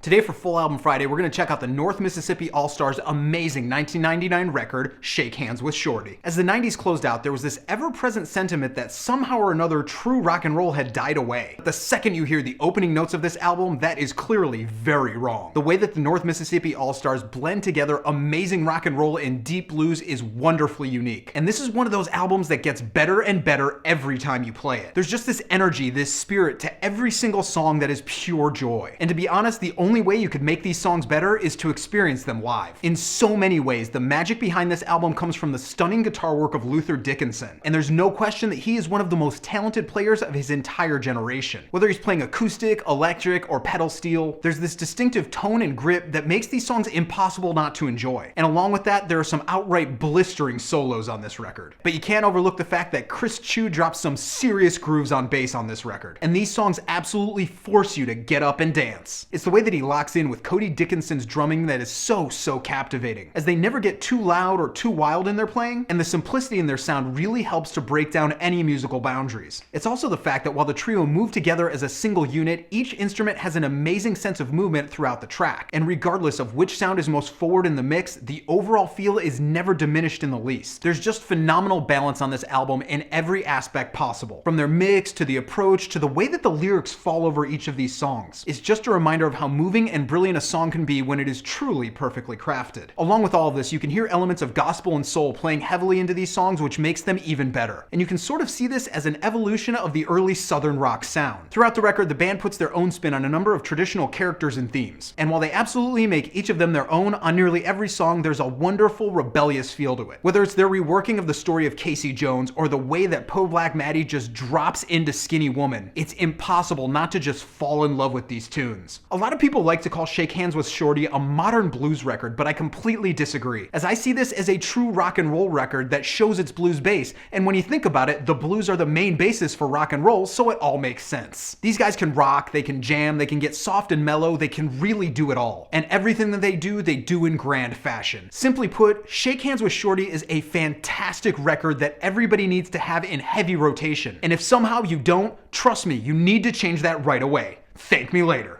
Today for Full Album Friday, we're going to check out the North Mississippi All-Stars' amazing 1999 record, Shake Hands with Shorty. As the 90s closed out, there was this ever-present sentiment that somehow or another true rock and roll had died away. But the second you hear the opening notes of this album, that is clearly very wrong. The way that the North Mississippi All-Stars blend together amazing rock and roll and deep blues is wonderfully unique. And this is one of those albums that gets better and better every time you play it. There's just this energy, this spirit to every single song that is pure joy. And to be honest, the only way you could make these songs better is to experience them live. In so many ways, the magic behind this album comes from the stunning guitar work of Luther Dickinson, and there's no question that he is one of the most talented players of his entire generation. Whether he's playing acoustic, electric, or pedal steel, there's this distinctive tone and grip that makes these songs impossible not to enjoy. And along with that, there are some outright blistering solos on this record. But you can't overlook the fact that Chris Chu drops some serious grooves on bass on this record, and these songs absolutely force you to get up and dance. It's the way that he locks in with Cody Dickinson's drumming that is so captivating, as they never get too loud or too wild in their playing, and the simplicity in their sound really helps to break down any musical boundaries. It's also the fact that while the trio move together as a single unit, each instrument has an amazing sense of movement throughout the track, and regardless of which sound is most forward in the mix, the overall feel is never diminished in the least. There's just phenomenal balance on this album in every aspect possible, from their mix to the approach to the way that the lyrics fall over each of these songs. It's just a reminder of how moving and brilliant a song can be when it is truly perfectly crafted. Along with all of this, you can hear elements of gospel and soul playing heavily into these songs, which makes them even better. And you can sort of see this as an evolution of the early southern rock sound. Throughout the record, the band puts their own spin on a number of traditional characters and themes. And while they absolutely make each of them their own, on nearly every song there's a wonderful, rebellious feel to it. Whether it's their reworking of the story of Casey Jones or the way that Poe Black Maddie just drops into Skinny Woman, it's impossible not to just fall in love with these tunes. A lot of people like to call Shake Hands with Shorty a modern blues record, but I completely disagree, as I see this as a true rock and roll record that shows its blues bass, and when you think about it, the blues are the main basis for rock and roll, so it all makes sense. These guys can rock, they can jam, they can get soft and mellow, they can really do it all. And everything that they do in grand fashion. Simply put, Shake Hands with Shorty is a fantastic record that everybody needs to have in heavy rotation. And if somehow you don't, trust me, you need to change that right away. Thank me later.